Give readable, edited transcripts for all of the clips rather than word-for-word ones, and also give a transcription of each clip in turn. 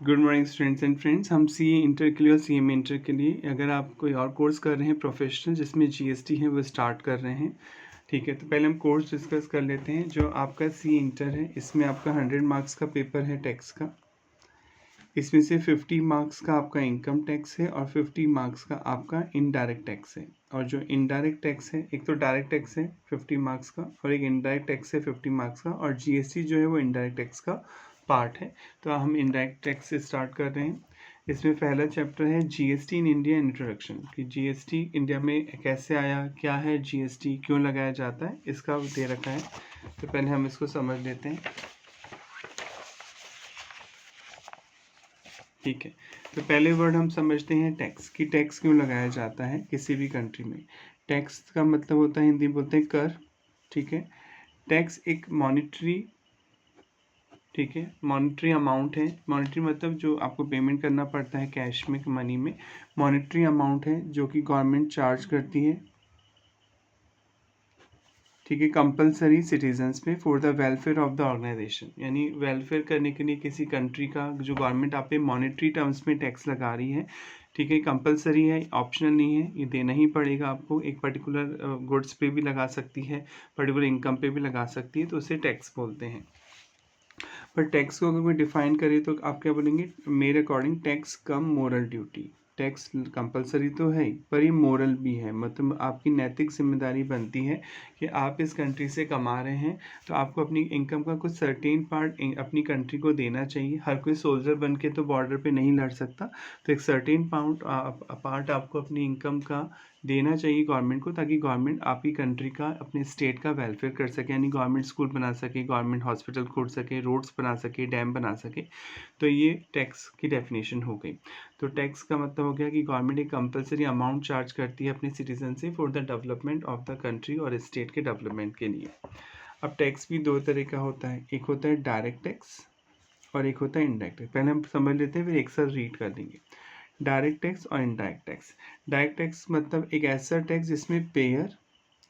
Good morning students and friends. हम C inter के लिए और सी एम इंटर के लिए अगर आप कोई और कोर्स कर रहे हैं प्रोफेशनल जिसमें जीएसटी है वो स्टार्ट कर रहे हैं। ठीक है, तो पहले हम कोर्स डिस्कस कर लेते हैं। जो आपका सी इंटर है इसमें आपका 100 मार्क्स का पेपर है टैक्स का। इसमें से 50 मार्क्स का आपका इनकम टैक्स है और 50 मार्क्स का आपका इनडायरेक्ट टैक्स है। और जो इनडायरेक्ट टैक्स है, एक तो डायरेक्ट टैक्स है 50 मार्क्स का और एक इनडायरेक्ट टैक्स है 50 मार्क्स का, और जीएसटी जो है वो इनडायरेक्ट टैक्स का पार्ट है। तो हम इनडायरेक्ट टैक्स से स्टार्ट कर रहे हैं। इसमें पहला चैप्टर है जीएसटी इन इंडिया इंट्रोडक्शन, कि जीएसटी इंडिया में कैसे आया, क्या है जीएसटी, क्यों लगाया जाता है, इसका दे रखा है। तो पहले हम इसको समझ लेते हैं। ठीक है, तो पहले वर्ड हम समझते हैं टैक्स, कि टैक्स क्यों लगाया जाता है किसी भी कंट्री में। टैक्स का मतलब होता है, हिंदी में बोलते हैं कर। ठीक है, टैक्स एक मॉनिटरी, ठीक है, मॉनिटरी अमाउंट है। मॉनिटरी मतलब जो आपको पेमेंट करना पड़ता है कैश में, मनी में। मॉनिटरी अमाउंट है जो कि गवर्नमेंट चार्ज करती है, ठीक है, compulsory citizens pay for the welfare of the organisation. यानी वेलफेयर करने के लिए किसी कंट्री का जो गवर्नमेंट आप पे मॉनेटरी टर्म्स में टैक्स लगा रही है। ठीक है, कंपलसरी है, ऑप्शनल नहीं है, ये देना ही पड़ेगा आपको। एक पर्टिकुलर गुड्स पे भी लगा सकती है, पर्टिकुलर इनकम पे भी लगा सकती है, तो उसे टैक्स बोलते हैं। पर टैक्स को अगर कोई डिफाइन करे तो आप क्या बोलेंगे? मेरे अकॉर्डिंग टैक्स कम मोरल ड्यूटी। टैक्स कंपलसरी तो है ही, पर ये मोरल भी है, मतलब आपकी नैतिक जिम्मेदारी बनती है कि आप इस कंट्री से कमा रहे हैं, तो आपको अपनी इनकम का कुछ सर्टेन पार्ट अपनी कंट्री को देना चाहिए। हर कोई सोल्जर बन के तो बॉर्डर पे नहीं लड़ सकता, तो एक सर्टेन पार्ट आपको अपनी इनकम का देना चाहिए गवर्नमेंट को, ताकि गवर्नमेंट आपकी कंट्री का, अपने स्टेट का वेलफेयर कर सके। यानी गवर्नमेंट स्कूल बना सके, गवर्नमेंट हॉस्पिटल खोल सके, रोड्स बना सके, डैम बना सके। तो ये टैक्स की डेफिनेशन हो गई। तो टैक्स का मतलब हो गया कि गवर्नमेंट एक कंपलसरी अमाउंट चार्ज करती है अपने सिटीजन से for the development of the country और स्टेट के डेवलपमेंट के लिए। अब टैक्स भी दो तरह का होता है, एक होता है डायरेक्ट टैक्स और एक होता है इनडायरेक्ट टैक्स। पहले हम समझ लेते हैं, फिर एक साथ रीड कर लेंगे। डायरेक्ट टैक्स और इनडायरेक्ट टैक्स। डायरेक्ट टैक्स मतलब एक ऐसा टैक्स जिसमें पेयर,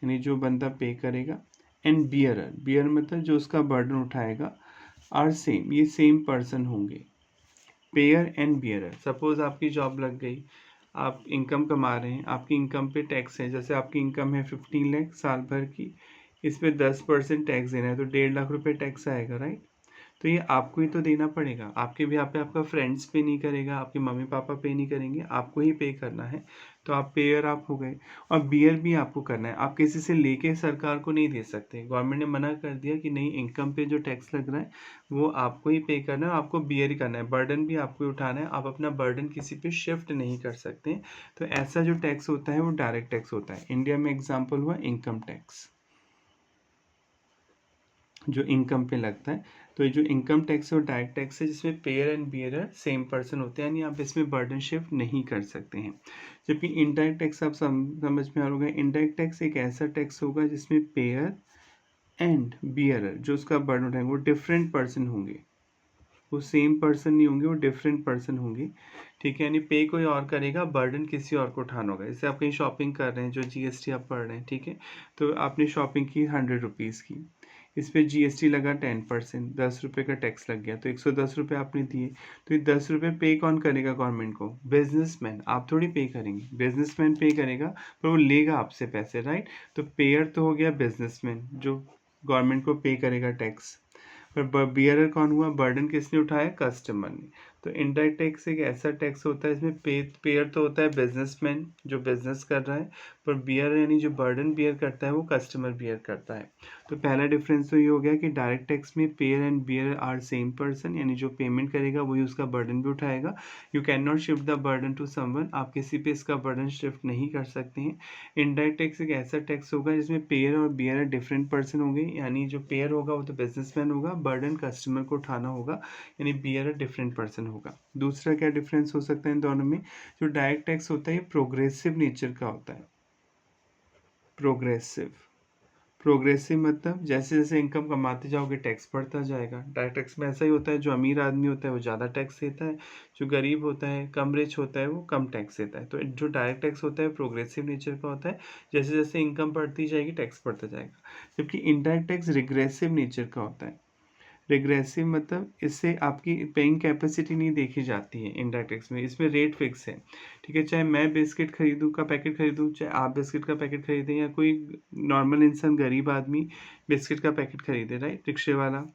यानी जो बंदा पे करेगा, एंड बियरर, बियर मतलब जो उसका बर्डन उठाएगा, आर सेम, ये सेम पर्सन होंगे। Pair and bearer. सपोज आपकी जॉब लग गई, आप इनकम कमा रहे हैं, आपकी इनकम पे टैक्स है। जैसे आपकी इनकम है 15 लाख साल भर की, इस पर 10% टैक्स देना है, तो 1.5 लाख रुपये टैक्स आएगा, राइट। तो ये आपको ही तो देना पड़ेगा। आपके भी यहाँ पे आपका फ्रेंड्स पे नहीं करेगा, आपके मम्मी पापा पे नहीं करेंगे, आपको ही पे करना है। तो आप पेयर आप हो गए। और बियर भी आपको करना है, आप किसी से लेके सरकार को नहीं दे सकते। गवर्नमेंट ने मना कर दिया कि नहीं, इनकम पे जो टैक्स लग रहा है वो आपको ही पे करना है, आपको बियर ही करना है, बर्डन भी आपको ही उठाना है। आप अपना बर्डन किसी पे शिफ्ट नहीं कर सकते। तो ऐसा जो टैक्स होता है वो डायरेक्ट टैक्स होता है। इंडिया में एग्जाम्पल हुआ इनकम टैक्स, जो इनकम पे लगता है। तो ये जो इनकम टैक्स है वो डायरेक्ट टैक्स है, जिसमें pair and bearer same person होते हैं, यानी आप इसमें बर्डन शिफ्ट नहीं कर सकते हैं। जबकि इनडायरेक्ट टैक्स आप समझ में आ रहा होगा। इनडायरेक्ट टैक्स एक ऐसा टैक्स होगा जिसमें पेयर एंड बियरर, जो उसका बर्डन उठाएंगे, वो डिफरेंट पर्सन होंगे। वो सेम पर्सन नहीं होंगे, वो डिफरेंट पर्सन होंगे। ठीक है, यानी पे कोई और करेगा, बर्डन किसी और को उठाना होगा। जैसे आप कहीं शॉपिंग कर रहे हैं, जो जीएसटी आप पढ़ रहे हैं, ठीक है, तो आपने शॉपिंग की 100 रुपीज़ की, इस पर जीएसटी लगा 10%, 10 रुपये का टैक्स लग गया, तो 110 रुपये आपने दिए। तो ये 10 रुपये पे कौन करेगा गवर्नमेंट को? बिजनेसमैन। आप थोड़ी पे करेंगे, बिजनेसमैन पे करेगा, पर वो लेगा आपसे पैसे, राइट। तो पेयर तो हो गया बिजनेसमैन, जो गवर्नमेंट को पे करेगा टैक्स। पर बियरर कौन हुआ? बर्डन किसने उठाया? कस्टमर ने। तो इनडायरेक्ट टैक्स एक ऐसा टैक्स होता है इसमें पेयर तो होता है बिजनेसमैन जो बिजनेस कर रहा है, पर बियर यानी जो बर्डन बियर करता है वो कस्टमर बियर करता है। तो पहला डिफरेंस तो ये हो गया कि डायरेक्ट टैक्स में payer and bearer are same person, यानी जो पेमेंट करेगा वही उसका बर्डन भी उठाएगा। You can not shift the burden to someone, आप किसी पे इसका बर्डन शिफ्ट नहीं कर सकते हैं। इनडायरेक्ट टैक्स एक ऐसा टैक्स होगा जिसमें पेयर और बियर डिफरेंट पर्सन होंगे, यानी जो पेयर होगा वो तो बिजनेसमैन होगा, बर्डन कस्टमर को उठाना होगा, यानी बियर डिफरेंट पर्सन होगा। दूसरा क्या डिफरेंस हो सकता है इन दोनों में? जो डायरेक्ट टैक्स होता है ये प्रोग्रेसिव नेचर का होता है। प्रोग्रेसिव, प्रोग्रेसिव मतलब जैसे जैसे इनकम कमाते जाओगे टैक्स बढ़ता जाएगा। डायरेक्ट टैक्स में ऐसा ही होता है, जो अमीर आदमी होता है वो ज़्यादा टैक्स देता है, जो गरीब होता है, कम रिच होता है, वो कम टैक्स देता है। तो जो डायरेक्ट टैक्स होता है प्रोग्रेसिव नेचर का होता है, जैसे जैसे इनकम बढ़ती जाएगी टैक्स बढ़ता जाएगा। जबकि इनडायरेक्ट टैक्स रिग्रेसिव नेचर का होता है। रिग्रेसिव मतलब इससे आपकी पेइंग कैपेसिटी नहीं देखी जाती है इनडायरेक्ट टैक्स में, इसमें रेट फिक्स है, ठीक है। चाहे मैं बिस्किट खरीदूँ का पैकेट खरीदूँ, चाहे आप बिस्किट का पैकेट खरीदें, या कोई नॉर्मल इंसान गरीब आदमी बिस्किट का पैकेट खरीदे, राइट, रिक्शे वाला,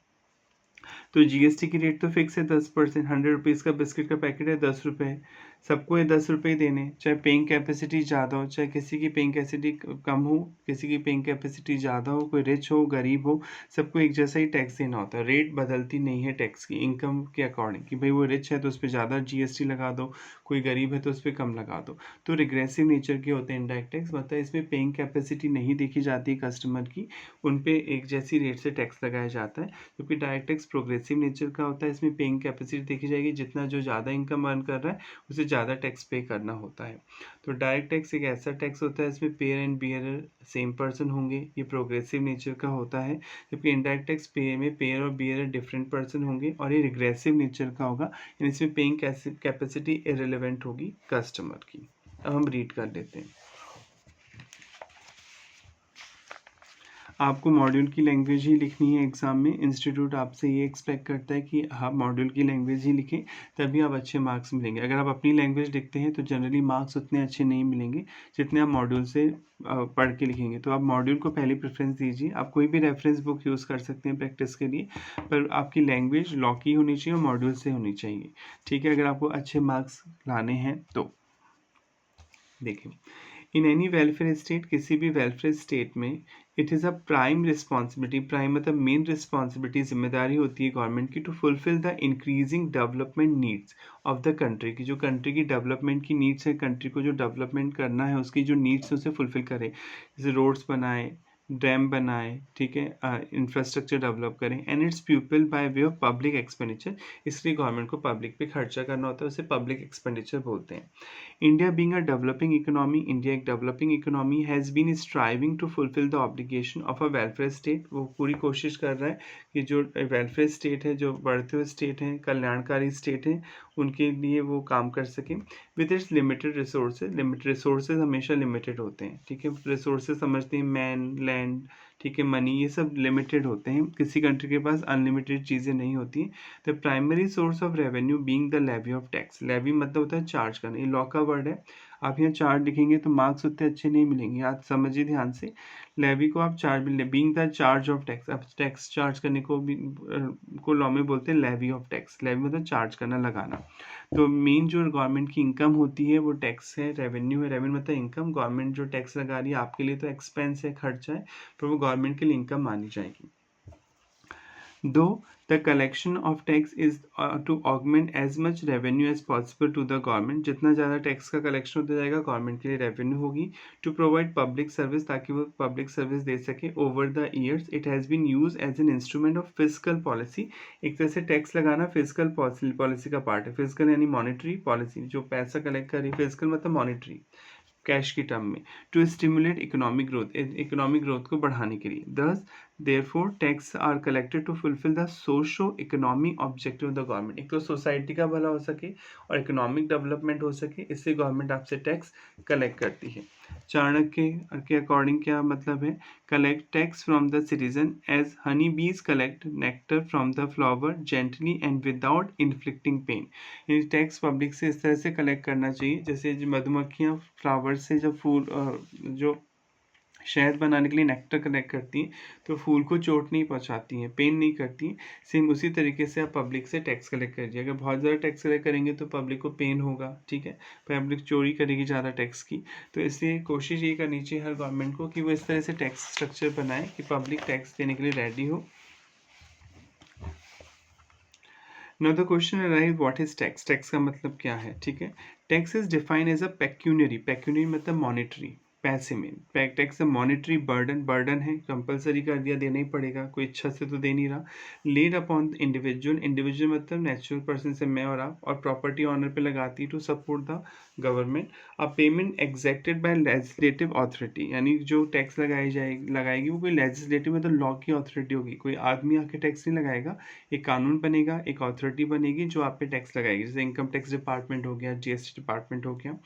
तो जीएसटी की रेट तो फिक्स है 10%। 100 रुपीज़ का बिस्किट का पैकेट है 10 रुपये, सबको ये 10 रुपये देने, चाहे पेइंग कैपेसिटी ज़्यादा हो, चाहे किसी की पेइंग कैपेसिटी कम हो, किसी की पेइंग कैपेसिटी ज़्यादा हो, कोई रिच हो गरीब हो, सबको एक जैसा ही टैक्स देना होता है। रेट बदलती नहीं है टैक्स की इनकम के अकॉर्डिंग, कि भाई वो रिच है तो उस पर ज़्यादा जीएसटी लगा दो, कोई गरीब है तो उस पर कम लगा दो। तो रिग्रेसिव नेचर के होते हैं इनडायरेक्ट टैक्स, मतलब इसमें पेइंग कैपेसिटी नहीं देखी जाती कस्टमर की, उन पे एक जैसी रेट से टैक्स लगाया जाता है। क्योंकि डायरेक्ट टैक्स प्रोग्रेसिव नेचर का होता है, इसमें पेइंग कैपेसिटी देखी जाएगी, जितना जो ज़्यादा इनकम अर्न कर रहा है उसे ज़्यादा टैक्स पे करना होता है। तो डायरेक्ट टैक्स एक ऐसा टैक्स होता है इसमें pair and bearer same person होंगे, ये प्रोग्रेसिव नेचर का होता है। जबकि इनडायरेक्ट टैक्स पे में पेयर और बियरर डिफरेंट पर्सन होंगे, और ये रिग्रेसिव नेचर का होगा, यानी इसमें पेइंग कैपेसिटी इरेलीवेंट होगी कस्टमर की। अब हम रीड कर लेते हैं। आपको मॉड्यूल की लैंग्वेज ही लिखनी है एग्ज़ाम में, इंस्टीट्यूट आपसे ये एक्सपेक्ट करता है कि आप मॉड्यूल की लैंग्वेज ही लिखें, तभी आप अच्छे मार्क्स मिलेंगे। अगर आप अपनी लैंग्वेज लिखते हैं तो जनरली मार्क्स उतने अच्छे नहीं मिलेंगे जितने आप मॉड्यूल से पढ़ के लिखेंगे। तो आप मॉड्यूल को पहली प्रेफरेंस दीजिए। आप कोई भी रेफरेंस बुक यूज़ कर सकते हैं प्रैक्टिस के लिए, पर आपकी लैंग्वेज लॉ की होनी चाहिए और मॉड्यूल से होनी चाहिए, ठीक है, अगर आपको अच्छे मार्क्स लाने हैं तो। देखिए, इन एनी वेलफेयर स्टेट, किसी भी वेलफेयर स्टेट में, it is a prime responsibility, prime मतलब मेन रिस्पॉन्सिबिलिटी, जिम्मेदारी होती है गवर्नमेंट की, to fulfil the increasing development needs of the country, की जो कंट्री की डेवलपमेंट की नीड्स है, कंट्री को जो डेवलपमेंट करना है उसकी जो नीड्स है उसे फुलफिल करे। जैसे रोड्स बनाए, डैम बनाए, ठीक है, इंफ्रास्ट्रक्चर डेवलप करें, and it's people by way of public expenditure, इसलिए गवर्नमेंट को पब्लिक पे खर्चा करना होता है, उसे पब्लिक एक्सपेंडिचर बोलते हैं। India being a developing economy, India एक developing economy has been striving to fulfill the obligation of a welfare state, वो पूरी कोशिश कर रहा है कि जो welfare state है, जो बढ़ते हुए state हैं, कल्याणकारी state हैं, उनके लिए वो काम कर सके with its limited resources। limited resources हमेशा limited होते हैं, ठीक है, resources समझते हैं man, land, ठीक है, मनी, ये सब लिमिटेड होते हैं, किसी कंट्री के पास अनलिमिटेड चीज़ें नहीं होती हैं। The primary source of revenue being the levy of tax, levy मतलब होता है चार्ज करना, ये लॉ का वर्ड है। आप यहाँ चार्ज लिखेंगे तो मार्क्स उतने अच्छे नहीं मिलेंगे, आप समझिए ध्यान से, लेवी को आप charge, being the charge of tax, अब टैक्स चार्ज करने को भी को लॉ में बोलते हैं लेवी ऑफ टैक्स, लेवी मतलब चार्ज करना, लगाना। तो मेन जो गवर्नमेंट की इनकम होती है वो टैक्स है, रेवेन्यू है, रेवेन्यू मतलब इनकम, गवर्नमेंट जो टैक्स लगा रही है आपके लिए तो एक्सपेंस है, खर्चा है, पर वो गवर्नमेंट के लिए इनकम मानी जाएगी। Though the collection of tax is to augment as much revenue as possible to the government, जितना ज़्यादा टैक्स का कलेक्शन होता जाएगा गवर्नमेंट के लिए रेवेन्यू होगी। टू प्रोवाइड पब्लिक सर्विस, ताकि वो पब्लिक सर्विस दे सके। Over the years it has been use as an instrument of physical policy, एक तरह से टैक्स लगाना फिजिकल पॉलिसी का पार्ट है। फिजिकल यानी मॉनिटरी पॉलिसी, जो पैसा कलेक्ट कर रही है, फिजिकल मतलब मॉनिटरी, कैश की टर्म में, to stimulate economic growth, economic growth को बढ़ाने के लिए। Thus therefore tax are collected to fulfil the socio economy objective of the government, एक तो सोसाइटी का भला हो सके और इकोनॉमिक डेवलपमेंट हो सके, इससे गवर्नमेंट आपसे टैक्स कलेक्ट करती है। चाणक्य के अकॉर्डिंग क्या मतलब है, collect tax from the citizen as honey bees collect nectar from the flower gently and without inflicting pain, ये टैक्स पब्लिक से इस तरह से कलेक्ट करना चाहिए जैसे जो मधुमक्खियाँ फ्लावर से जब फूल जो शहद बनाने के लिए नेक्टर कलेक्ट करती हैं तो फूल को चोट नहीं पहुंचाती हैं, पेन नहीं करती हैं। सेम उसी तरीके से आप पब्लिक से टैक्स कलेक्ट करिए, अगर बहुत ज़्यादा टैक्स कलेक्ट करेंगे तो पब्लिक को पेन होगा, ठीक है, पब्लिक चोरी करेगी ज़्यादा टैक्स की। तो इसलिए कोशिश ये करनी चाहिए हर गवर्नमेंट को कि वो इस तरह से टैक्स स्ट्रक्चर बनाए कि पब्लिक टैक्स देने के लिए रेडी हो। Now the question arises, what is tax? Tax का मतलब क्या है, ठीक है। Tax is defined as a pecuniary, pecuniary मतलब मॉनिटरी, पैसे में। टैक्स मॉनिटरी बर्डन, बर्डन है, कंपलसरी कर दिया, देना ही पड़ेगा, कोई इच्छा से तो दे नहीं रहा। लेड अपॉन इंडिविजुअल, इंडिविजुअल मतलब नेचुरल पर्सन से मैं और आप, और प्रॉपर्टी ऑनर पे लगाती to support the government. A payment exacted by legislative authority, यानी जो टैक्स लगाएगी वो कोई लेजिस्लेटिव मतलब लॉ की अथॉरिटी होगी, कोई आदमी आके टैक्स नहीं लगाएगा, एक कानून बनेगा, एक अथॉरिटी बनेगी जो आप पे टैक्स लगाएगी, जैसे इनकम टैक्स डिपार्टमेंट हो गया, जीएसटी डिपार्टमेंट हो गया।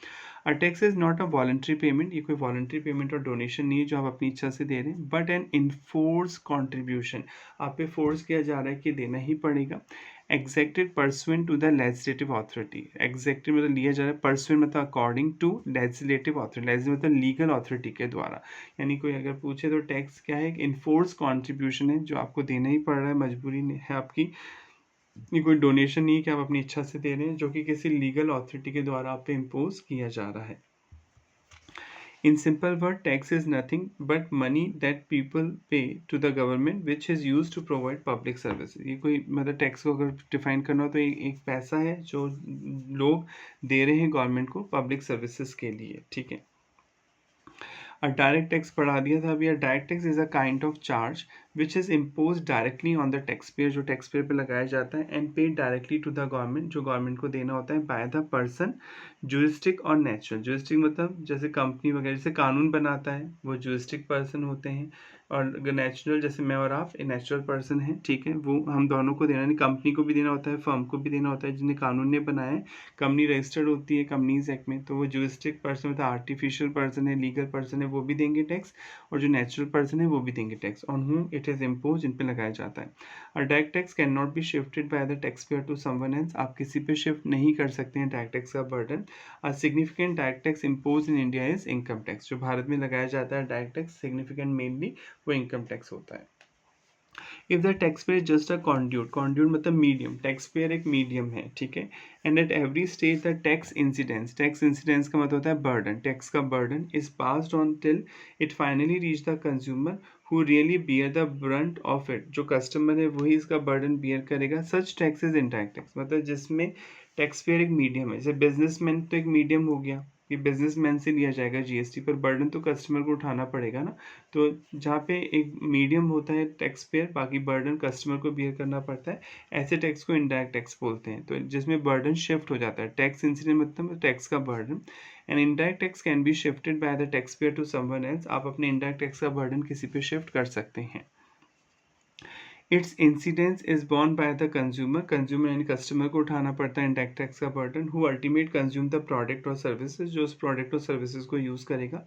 A tax is not a voluntary payment, ये कोई वॉलंटरी पेमेंट और डोनेशन नहीं है जो आप अपनी इच्छा से दे रहे हैं, बट एन इन्फोर्स कॉन्ट्रीब्यूशन, आप पे फोर्स किया जा रहा है कि देना ही पड़ेगा। Exacted pursuant to the legislative authority, exacted मतलब लिया जा रहा है, परसुएंट मतलब according to legislative authority, legislative मतलब लीगल अथॉरिटी के द्वारा। यानी कोई अगर पूछे तो टैक्स क्या है, एक इन्फोर्स कॉन्ट्रीब्यूशन है जो आपको देना ही पड़ रहा है, मजबूरी है आपकी। ये कोई डोनेशन नहीं है कि आप अपनी इच्छा से दे रहे हैं, जो कि किसी लीगल अथॉरिटी के द्वारा आप पे इम्पोज किया जा रहा है। In simple word, tax is nothing but money that people pay to the government which is used to provide public services. ये कोई मतलब टैक्स को अगर डिफाइन करना हो तो एक पैसा है जो लोग दे रहे हैं गवर्नमेंट को पब्लिक सर्विसेज के लिए, ठीक है। डायरेक्ट टैक्स पढ़ा दिया था अभी। Direct tax is a kind of charge which is impose directly on the tax payer, जो टैक्स पेयर पे लगाया जाता है, and paid directly to the government, जो गवर्नमेंट को देना होता है, बाय द पर्सन जुरिस्टिक और नेचुरल। जुरिस्टिक मतलब जैसे कंपनी वगैरह जैसे कानून बनाता है वो जुरिस्टिक पर्सन होते हैं, और नेचुरल जैसे मैं और आप ए नेचुरल पर्सन हैं, ठीक है, वो हम दोनों को देना, नहीं कंपनी को भी देना होता है, फर्म को भी देना होता है, जिन्हें कानून ने बनाया है, कंपनी रजिस्टर्ड होती है कंपनीज एक्ट में, तो वो जुरिस्टिक पर्सन मतलब आर्टिफिशियल पर्सन है, लीगल पर्सन है, वो भी देंगे टैक्स, और जो नेचुरल पर्सन है वो भी देंगे tax, on whom it is impose, इन पे लगाया जाता है। और direct tax can not be shifted by the tax payer to someone else, आप किसी पे शिफ्ट नहीं कर सकते हैं डायरेक्ट टैक्स का burden. A significant direct tax impose in India is income tax, जो भारत में लगाया जाता है डायरेक्ट टैक्स सिग्निफिकेंट मेनली वो इनकम टैक्स होता है। If the tax pair just a conduit, conduit मतलब मीडियम, टैक्स पेयर एक मीडियम है, ठीक है, and at every stage the tax incidence, tax incidence का मतलब होता है बर्डन, टैक्स का burden is passed on till it finally reach the consumer who really bear the Brunt of it, जो कस्टमर है वही इसका बर्डन बियर करेगा। Such tax is indirect tax, मतलब जिसमें टैक्स पेयर एक मीडियम है, जैसे बिजनेसमैन तो एक मीडियम हो गया, ये बिजनेसमैन से लिया जाएगा जीएसटी, पर बर्डन तो कस्टमर को उठाना पड़ेगा ना, तो जहाँ पे एक मीडियम होता है टैक्स पेयर, बाकी बर्डन कस्टमर को बियर करना पड़ता है, ऐसे टैक्स को इनडायरेक्ट टैक्स बोलते हैं, तो जिसमें बर्डन शिफ्ट हो जाता है। टैक्स इंसिडेंट मतलब टैक्स का burden, and indirect tax can be shifted by the tax payer to someone else, आप अपने इनडायरेक्ट टैक्स का बर्डन किसी पे शिफ्ट कर सकते हैं। Its incidence is born by the consumer, consumer यानी कस्टमर को उठाना पड़ता है इनडायरेक्ट टैक्स का burden, who ultimate consume the product और सर्विसेज, जो उस प्रोडक्ट और सर्विसेज को यूज़ करेगा।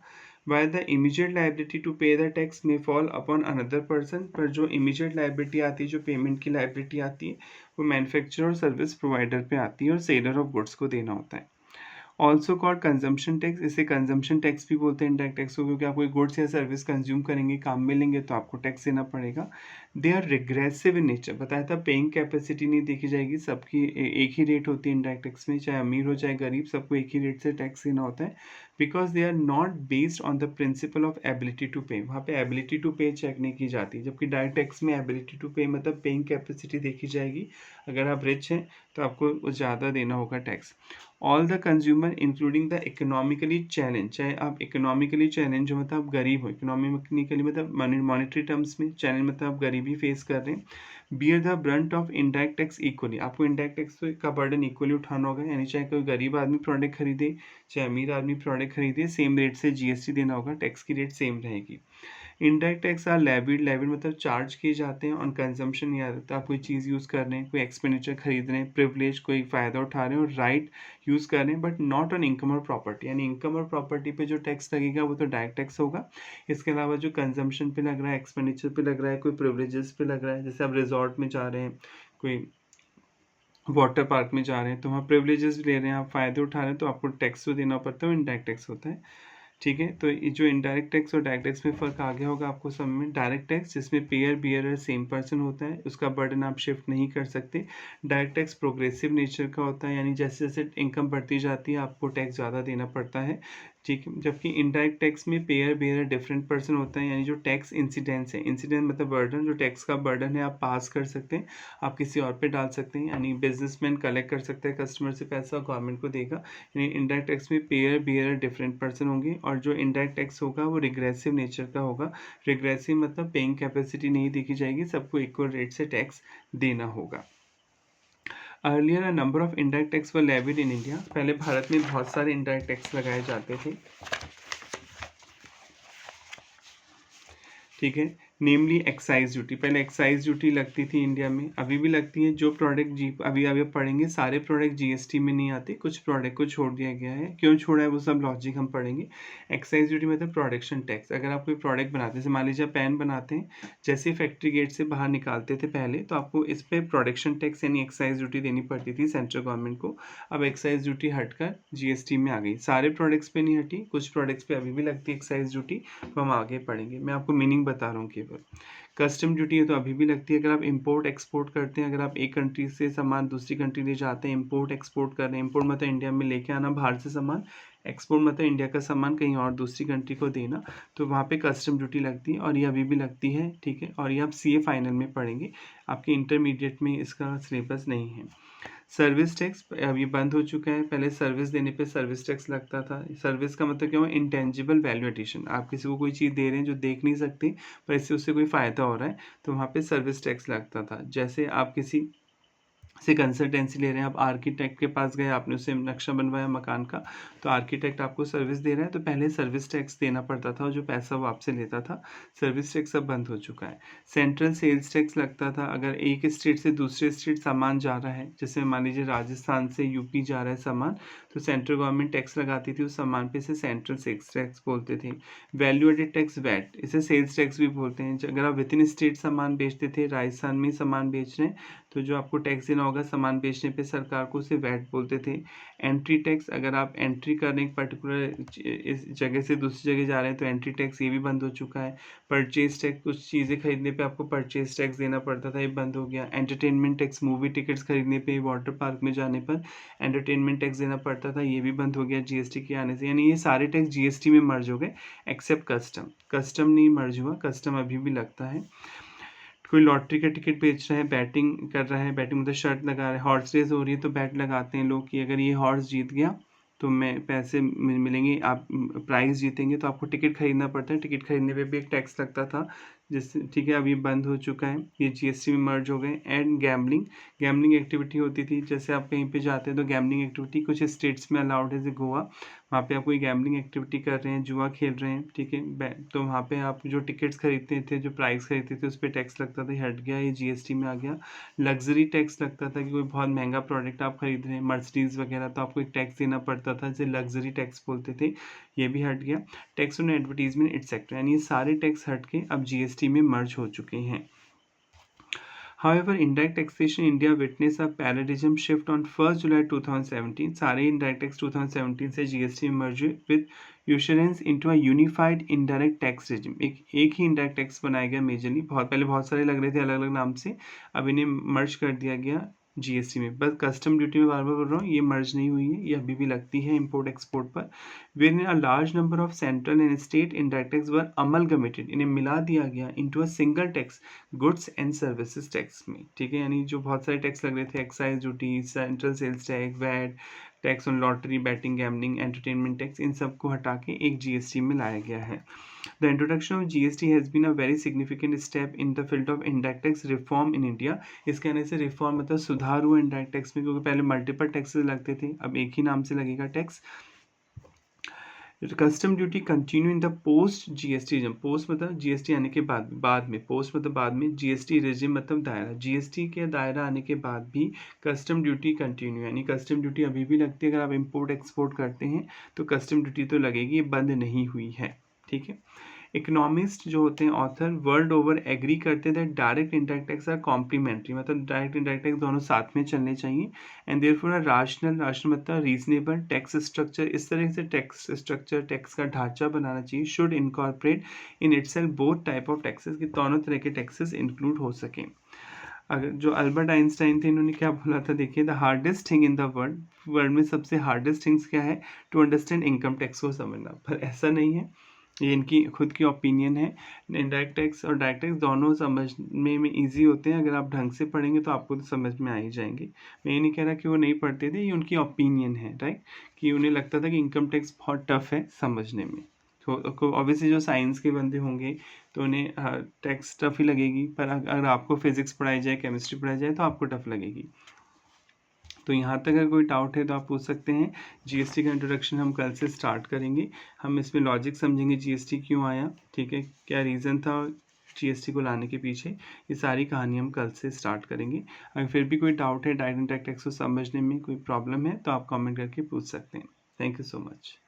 While the immediate liability to pay the tax may fall upon another person, पर जो इमीडिएट लाइबिलिटी आती है, जो पेमेंट की लाइबिलिटी आती है, वो मैन्युफैक्चरर और सर्विस प्रोवाइडर पे आती है, और सेलर ऑफ गुड्स को देना होता है। ऑल्सो कॉल्ड कंजम्पशन टैक्स, इसे कंजम्पशन टैक्स भी बोलते हैं इनडायरेक्ट टैक्स को, क्योंकि आप कोई गुड्स या सर्विस कंज्यूम करेंगे, काम में लेंगे, तो आपको टैक्स देना पड़ेगा। They are regressive in nature, बताया था पेइंग कैपेसिटी नहीं देखी जाएगी, सबकी एक ही रेट होती है इनडायरेक्ट टैक्स में, चाहे अमीर हो चाहे गरीब, सबको एक ही रेट से टैक्स देना होता है, because they are not based on the principle of ability to pay, वहाँ पे एबिलिटी टू पे चेक नहीं की जाती, जबकि डायरेक्ट टैक्स में एबिलिटी टू पे मतलब पेइंग कैपेसिटी देखी जाएगी, अगर आप रिच हैं तो आपको ज़्यादा देना होगा tax. All the consumer including the economically challenge, चाहे आप इकोनॉमिकली चैलेंज हो मतलब आप गरीब हो, इकोनॉमिकली मतलब मॉनेटरी टर्म्स में चैलेंज मतलब आप गरीबी फेस कर रहे हैं, bear the Brunt of indirect tax equally, आपको इनडायरेक्ट टैक्स का बर्डन इक्वली उठाना होगा, यानी चाहे कोई गरीब आदमी प्रोडक्ट खरीदे चाहे अमीर आदमी प्रोडक्ट खरीदे, सेम रेट से जीएसटी देना होगा, टैक्स की रेट सेम रहेगी। Indirect tax are levied, levied मतलब चार्ज किए जाते हैं ऑन कंजम्पशन, या तो आप कोई चीज़ यूज़ कर रहे हैं, कोई एक्सपेंडिचर खरीद रहे हैं, प्रिविलेज कोई फ़ायदा उठा रहे हैं, और राइट यूज़ कर रहे हैं, बट नॉट ऑन इनकम और प्रॉपर्टी, यानी इनकम और प्रॉपर्टी पे जो टैक्स लगेगा वो तो डायरेक्ट टैक्स होगा। इसके अलावा जो कंजम्पशन पे लग रहा है, एक्सपेंडिचर पे लग रहा है, कोई प्रिविलेजेस पे लग रहा है, जैसे आप रिजॉर्ट में जा रहे हैं, कोई वाटर पार्क में जा रहे हैं, तो वहाँ प्रिविलेजेस ले रहे हैं, आप फ़ायदे उठा रहे हैं, तो आपको टैक्स तो देना पड़ता है, वो इनडायरेक्ट टैक्स होता है, ठीक है। तो ये जो इनडायरेक्ट टैक्स और डायरेक्ट टैक्स में फ़र्क आ गया होगा आपको सब में। डायरेक्ट टैक्स जिसमें पेयर बियरर सेम पर्सन होता है, उसका बर्डन आप शिफ्ट नहीं कर सकते। डायरेक्ट टैक्स प्रोग्रेसिव नेचर का होता है, यानी जैसे जैसे इनकम बढ़ती जाती है आपको टैक्स ज़्यादा देना पड़ता है, ठीक है। जबकि इनडायरेक्ट टैक्स में पेयर बियरर डिफरेंट पर्सन होता है, यानी जो टैक्स इंसिडेंस है, इंसिडेंस मतलब बर्डन, जो टैक्स का बर्डन है आप पास कर सकते हैं, आप किसी और पे डाल सकते हैं, यानी बिजनेसमैन कलेक्ट कर सकते हैं कस्टमर से पैसा, गवर्नमेंट को देगा। यानी इनडायरेक्ट टैक्स में पेयर बियरर डिफरेंट पर्सन होंगे, और जो इनडायरेक्ट टैक्स होगा वो रिग्रेसिव नेचर का होगा। रिग्रेसिव मतलब पेइंग कैपेसिटी नहीं देखी जाएगी, सबको इक्वल रेट से टैक्स देना होगा। Earlier a number of indirect tax were levied in India, पहले भारत में बहुत सारे इनडायरेक्ट टैक्स लगाए जाते थे, ठीक है। नेमली एक्साइज ड्यूटी। पहले एक्साइज ड्यूटी लगती थी इंडिया में, अभी भी लगती है। जो प्रोडक्ट अभी पढ़ेंगे, सारे प्रोडक्ट जीएसटी में नहीं आते, कुछ प्रोडक्ट को छोड़ दिया गया है। क्यों छोड़ा है वो सब लॉजिक हम पढ़ेंगे। एक्साइज ड्यूटी मतलब प्रोडक्शन टैक्स। अगर आप कोई प्रोडक्ट बनाते हैं, जैसे मान लीजिए पेन बनाते हैं, जैसे फैक्ट्री गेट से बाहर निकालते थे पहले, तो आपको इस पर प्रोडक्शन टैक्स यानी एक्साइज ड्यूटी देनी पड़ती थी सेंट्रल गवर्नमेंट को। अब एक्साइज ड्यूटी हटकर जीएसटी में आ गई। सारे प्रोडक्ट्स पे नहीं हटी, कुछ प्रोडक्ट्स पे अभी भी लगती है एक्साइज ड्यूटी, तो हम आगे पढ़ेंगे। मैं आपको मीनिंग बता रहा हूँ केवल। कस्टम ड्यूटी है तो अभी भी लगती है। अगर आप इंपोर्ट एक्सपोर्ट करते हैं, अगर आप एक कंट्री से सामान दूसरी कंट्री ले जाते हैं, इंपोर्ट एक्सपोर्ट कर रहे हैं, इंपोर्ट मतलब इंडिया में लेके आना बाहर से सामान, एक्सपोर्ट मतलब इंडिया का सामान कहीं और दूसरी कंट्री को देना, तो वहाँ पे कस्टम ड्यूटी लगती है, और ये अभी भी लगती है, ठीक है। और ये आप सीए फाइनल में पढ़ेंगे, आपके इंटरमीडिएट में इसका सिलेबस नहीं है। सर्विस टैक्स अभी बंद हो चुका है। पहले सर्विस देने पे सर्विस टैक्स लगता था। सर्विस का मतलब क्या हुआ, इंटेंजिबल वैल्यू एडिशन। आप किसी को कोई चीज़ दे रहे हैं जो देख नहीं सकते, पर इससे उससे कोई फ़ायदा हो रहा है, तो वहाँ पे सर्विस टैक्स लगता था। जैसे आप किसी से कंसल्टेंसी ले रहे हैं, आप आर्किटेक्ट के पास गए, आपने उससे नक्शा बनवाया मकान का, तो आर्किटेक्ट आपको सर्विस दे रहा है, तो पहले सर्विस टैक्स देना पड़ता था, और जो पैसा वो आपसे लेता था। सर्विस टैक्स अब बंद हो चुका है। सेंट्रल सेल्स टैक्स लगता था। अगर एक स्टेट से दूसरे स्टेट सामान जा रहा है, जैसे मान लीजिए राजस्थान से यूपी जा रहा है सामान, तो सेंट्रल गवर्नमेंट टैक्स लगाती थी उस सामान पे, इसे सेंट्रल सेल्स टैक्स बोलते थे। वैल्यू एडेड टैक्स वैट, इसे सेल्स टैक्स भी बोलते हैं। अगर आप विद इन स्टेट सामान बेचते थे, राजस्थान में सामान बेच रहे हैं, तो जो आपको टैक्स देना होगा सामान बेचने पे सरकार को, उसे वैट बोलते थे। एंट्री टैक्स, अगर आप एंट्री करने एक पर्टिकुलर इस जगह से दूसरी जगह जा रहे हैं, तो एंट्री टैक्स ये भी बंद हो चुका है। परचेज टैक्स, कुछ चीज़ें खरीदने पे आपको परचेज टैक्स देना पड़ता था, ये बंद हो गया। एंटरटेनमेंट टैक्स, मूवी टिकट्स खरीदने पे, वाटर पार्क में जाने पर एंटरटेनमेंट टैक्स देना पड़ता था, ये भी बंद हो गया जीएसटी के आने से। यानी ये सारे टैक्स जीएसटी में मर्ज हो गए, एक्सेप्ट कस्टम। कस्टम नहीं मर्ज हुआ, कस्टम अभी भी लगता है। कोई लॉटरी का टिकट बेच रहा है, बैटिंग कर रहा है, बैटिंग मतलब शर्त लगा रहा है, हॉर्स रेस हो रही है, तो बैट लगाते हैं लोग कि अगर ये हॉर्स जीत गया तो मैं पैसे मिलेंगे, आप प्राइज़ जीतेंगे, तो आपको टिकट खरीदना पड़ता है। टिकट खरीदने पे भी एक टैक्स लगता था, जिससे, ठीक है, अभी बंद हो चुका है, ये जीएसटी में मर्ज हो गए। एंड गैम्बलिंग, गैम्बलिंग एक्टिविटी होती थी, जैसे आप कहीं पे जाते हैं तो गैम्बलिंग एक्टिविटी कुछ स्टेट्स में अलाउड है, जैसे गोवा, वहाँ पे आप कोई गैम्बलिंग एक्टिविटी कर रहे हैं, जुआ खेल रहे हैं, ठीक है, तो वहाँ पे आप जो टिकट्स खरीदते थे, जो प्राइस खरीदते थे, उस पर टैक्स लगता था, हट गया, ये जीएसटी में आ गया। लग्जरी टैक्स लगता था कि कोई बहुत महंगा प्रोडक्ट आप खरीद रहे हैं, मर्सिडीज़ वगैरह, तो आपको एक टैक्स देना पड़ता था, जिसे लग्जरी टैक्स बोलते थे, ये भी हट गया। टैक्स ऑन एडवर्टीजमेंट एटसेट्रा, यानी ये सारे टैक्स हट के अब जीएसटी में मर्ज हो चुके हैं। However, indirect taxation in India witnessed a paradigm shift on 1st July 2017. सारे indirect tax 2017 से GST में merge हुए with usherance into a unified indirect tax regime. एक ही indirect tax बनाया गया मेजरली, पहले बहुत सारे लग रहे थे अलग अलग नाम से, अब इन्हें मर्ज कर दिया गया जीएसटी में। बस कस्टम ड्यूटी में बार बार बोल रहा हूँ, ये मर्ज नहीं हुई है, ये अभी भी लगती है इंपोर्ट एक्सपोर्ट पर। When a large number of central and state indirect tax were amalgamated, इन्हें मिला दिया गया into a single tax, goods and services tax में, ठीक है। यानी जो बहुत सारे टैक्स लग रहे थे, excise duty, central sales tax, VAT, tax on lottery, betting, gambling, entertainment tax, इन सबको हटा के एक जीएसटी में लाया गया है। The introduction of GST has been a very significant step in the field of indirect tax reform in India. इसके आने से रिफॉर्म मतलब सुधार हुआ इंडायरेक्ट टैक्स में, क्योंकि पहले मल्टीपल टैक्सेस लगते थे, अब एक ही नाम से लगेगा tax. Custom duty continue in the post GST regime, post मतलब जीएसटी आने के बाद में, पोस्ट मतलब बाद में, जीएसटी रिजिम मतलब दायरा, जीएसटी के दायरा आने के बाद भी कस्टम ड्यूटी कंटिन्यू, यानी कस्टम ड्यूटी अभी भी लगती है। अगर आप इंपोर्ट एक्सपोर्ट करते हैं तो कस्टम ड्यूटी तो लगेगी, बंद नहीं हुई है, ठीक है। इकोनॉमिस्ट जो होते हैं, ऑथर, वर्ल्ड ओवर एग्री करते हैं direct indirect tax are complementary, मतलब डायरेक्ट इंडायरेक्ट टैक्स दोनों साथ में चलने चाहिए। एंड देयरफॉर अ राशनल मतलब रीजनेबल टैक्स स्ट्रक्चर, इस तरह से टैक्स स्ट्रक्चर, टैक्स का ढांचा बनाना चाहिए, should incorporate in itself both type of taxes, कि दोनों तरह के टैक्सेस इंक्लूड हो सकें। अगर जो अल्बर्ट आइंस्टाइन थे, इन्होंने क्या बोला था, देखिए, the hardest thing in the world में सबसे हार्डेस्ट थिंग्स क्या है, टू अंडरस्टैंड इनकम टैक्स को समझना, पर ऐसा नहीं है, ये इनकी खुद की ओपिनियन है। इनडायरेक्ट टैक्स और डायरेक्ट टैक्स दोनों समझने में इजी होते हैं, अगर आप ढंग से पढ़ेंगे तो आपको तो समझ में आ ही जाएंगे। मैं ये नहीं कह रहा कि वो नहीं पढ़ते थे, ये उनकी ओपिनियन है, राइट, कि उन्हें लगता था कि इनकम टैक्स बहुत टफ है समझने में। तो ऑब्वियसली जो साइंस के बंदे होंगे तो उन्हें टैक्स टफ ही लगेगी, पर अगर आपको फिजिक्स पढ़ाई जाए, केमिस्ट्री पढ़ाई जाए, तो आपको टफ लगेगी। तो यहाँ तक अगर कोई डाउट है तो आप पूछ सकते हैं। जीएसटी का इंट्रोडक्शन हम कल से स्टार्ट करेंगे, हम इसमें लॉजिक समझेंगे, जीएसटी क्यों आया, ठीक है, क्या रीज़न था, जीएसटी को लाने के पीछे, ये सारी कहानी हम कल से स्टार्ट करेंगे। अगर फिर भी कोई डाउट है डायरेक्ट इनडायरेक्ट टैक्स को समझने में, कोई प्रॉब्लम है, तो आप कमेंट करके पूछ सकते हैं। Thank you so much.